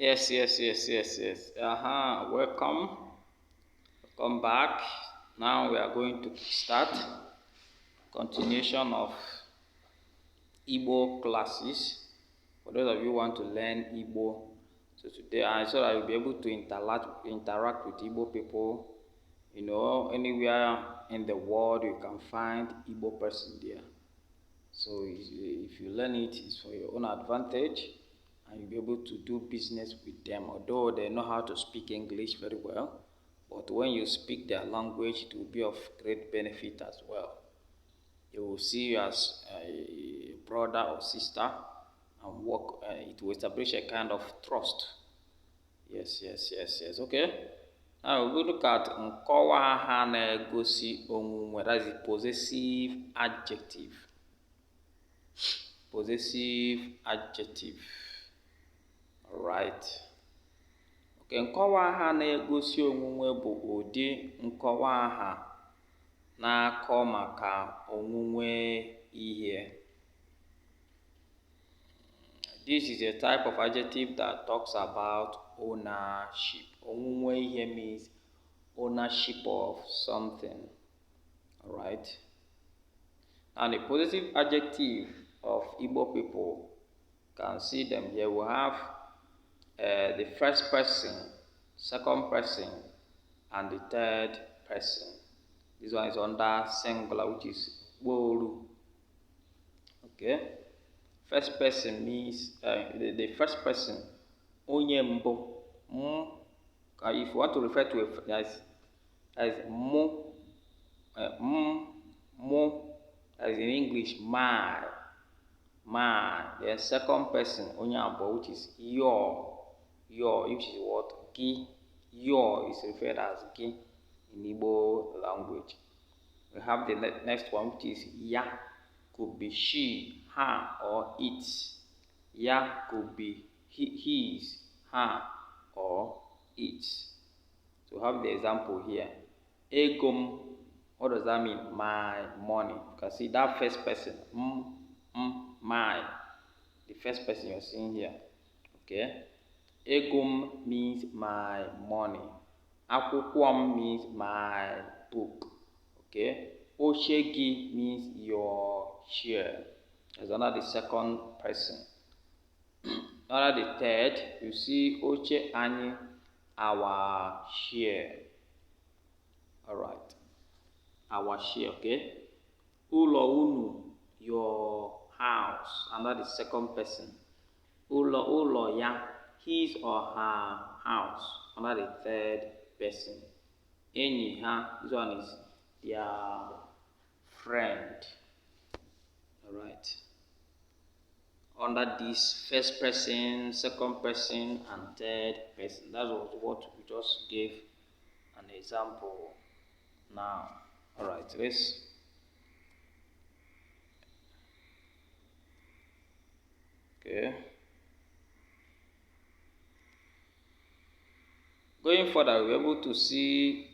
Yes. Welcome back. Now we are going to start continuation of Igbo classes. For those of you who want to learn Igbo, so today so that you'll be able to interact with Igbo people. You know, anywhere in the world you can find Igbo person there. So if you learn it, it's for your own advantage. And you'll be able to do business with them, although they know how to speak English very well. But when you speak their language, it will be of great benefit as well. They will see you as a brother or sister and work. It will establish a kind of trust. Yes. Okay. Now we look at nkọwa aha na-egosi onwunwe. That is the possessive adjective. Possessive adjective. Alright. Okay, nkọwa aha na-egosi onwunwe bụ ụdị nkọwa aha na-akọ maka onwunwe ihe. This is a type of adjective that talks about ownership. Onwunwe ihe means ownership of something. Alright. And the possessive adjective of Igbo people, can see them here. We have the first person, second person, and the third person. This one is under singular, which is boru. Okay. First person means the first person, onye mbo. If you want to refer to it as mo, mo, as in English, my. The second person, onyabo, which is your, which is what? Gi. Your is referred as gi in Igbo language. We have the next one, which is ya. Could be she, her, or it. Ya could be his, her, or it. So we have the example here. Egom. What does that mean? My money. You can see that first person. My. The first person you're seeing here. Okay. Egom means my money. Akwukwom means my book. Okay. Oshegi means your share. That's under the second person. Under the third, you see Oche Ani, our share. Alright. Our share, okay. Ulo unu, your house, under the second person. Ulo ya, his or her house, under the third person. Enyi ha, this one is their friend. Alright. Under this first person, second person, and third person. That was what we just gave an example now. Alright, let's okay. Going further, we're able to see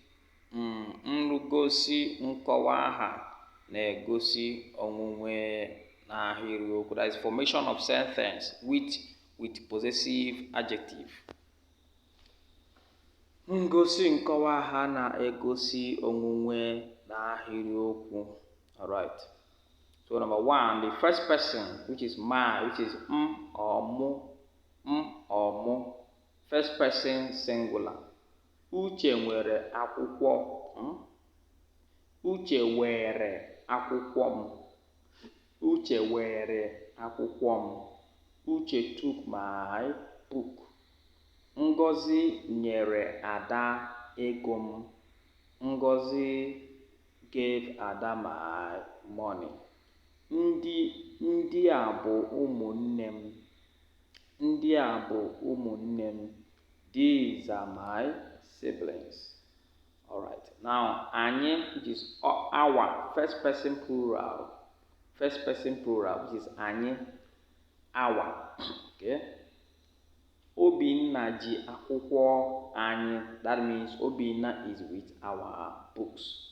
nrugosi nkọwa aha na-egosi onwunwe n'ahịrịokwu. That is formation of sentence with possessive adjective. Ngosi nkọwa aha na-egosi onwunwe n'ahịrịokwu. Alright. So number one, the first person, which is my, which is or mo. First person singular. Uche nwere akwụkwọ. Uche were akwụkwọ m. Uche were akwụkwọ m. Uche took my book. Ngozi nyere Ada ego m. Ngozi gave Ada my money. Ndị a bụ ụmụnne m. Ndị a bụ ụmụnne m. These are my siblings. Alright. Now, anyị, which is our, first person plural. First person plural, which is anyị, our. Okay. Obinna ji akwụkwọ anyị. That means Obinna is with our books.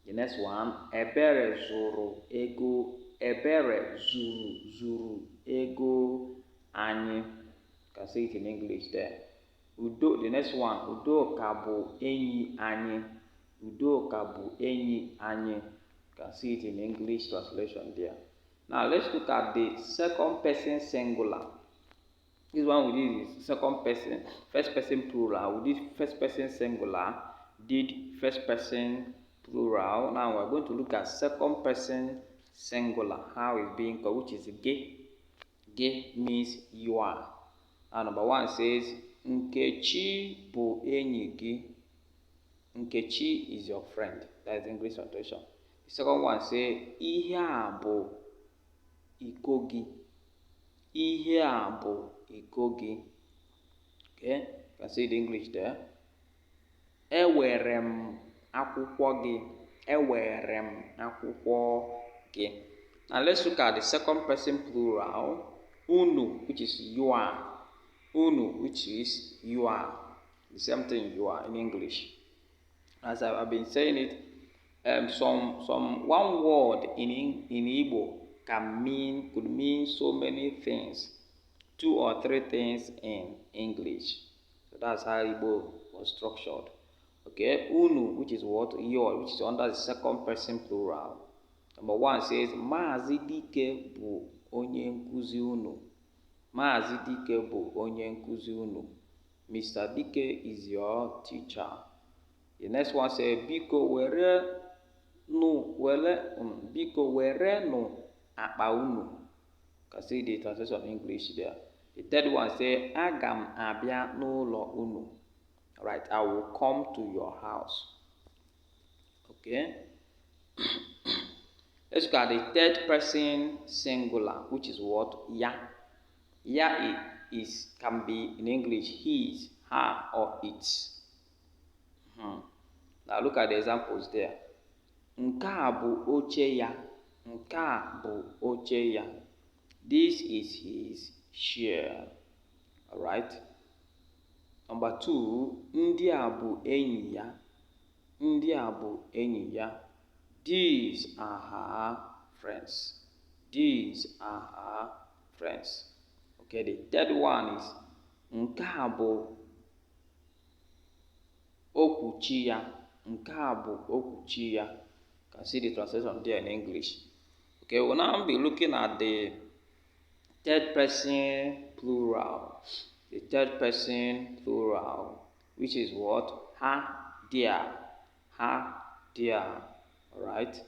The next one, Ebere zuru ego. Ebere zuru ego anyị. You can say it in English there. Udo, the next one, Udoka bụ enyi anyị. Udoka bụ enyi anyị. You can see it in English translation there. Now let's look at the second person singular. This one we did is second person, first person plural. We did first person singular, did first person plural. Now we're going to look at second person singular, how it's being called, which is ge. Ge means you are. And number one says, Nkechi bụ enyi gị. Nkechi is your friend. That is English translation. The second one says, ihe a bụ iko gị. Ihe a bụ iko gị. Okay, you can see the English there. Ewere m akwụkwọ gị. Ewere m akwụkwọ gị. Now let's look at the second person plural. Unu, which is you are. Unu, which is you are. The same thing you are in English. As I've been saying it, some one word in Igbo could mean so many things, 2 or 3 things in English. So that's how Igbo was structured. Okay, unu, which is what? Your, which is under the second person plural. Number one says, Maazi Dike bụ onye nkuzi unu. Maazi Dike bụ onye nkuzi unu. Mr. Dike is your teacher. The next one says, Biko were nu akpa unu. You can see the translation of English there. The third one says, Agam abịa n'ụlọ unu. Right, I will come to your house. Okay. Let's look at the third person singular, which is what? Ya. Ya can be in English his, her, or its. Now look at the examples there. Nke a bụ oche ya. Nke a bụ oche ya. This is his chair. Alright. Number 2, ndị a bụ enyi ya. Ndị a bụ enyi ya. These are her friends. These are her friends. Okay, the third one is nke a bụ okwuchi ya. Nke a bụ okwuchi ya. You can see the translation there in English. Okay, we'll now be looking at the third person plural. The third person plural, which is what? Ha, dear. Ha, dear. Alright.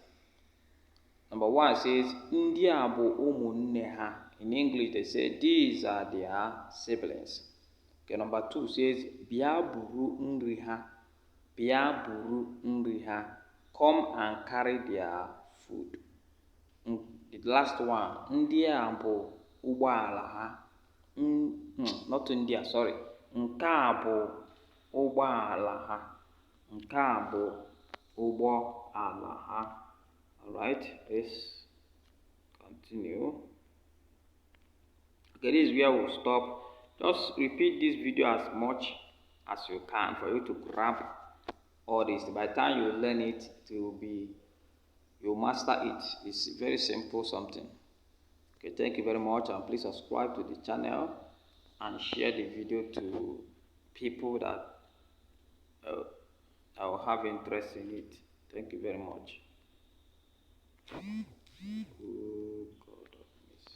Number 1 says, ndị a bụ ụmụnne ha. In English, they say, these are their siblings. Okay, number 2 says, bịa buru nri ha. Bịa buru nri ha. Come and carry their food. The last one, ndị a bụ ụgbọala ha. Not ndị a, sorry. Nke a bụ ụgbọala ha. Nke a bụ ụgbọala ha. Alright, let's continue. Okay, this is where we'll stop. Just repeat this video as much as you can for you to grab all this. By the time you learn it, you'll master it. It's very simple something. Okay, thank you very much, and please subscribe to the channel and share the video to people that will have interest in it. Thank you very much.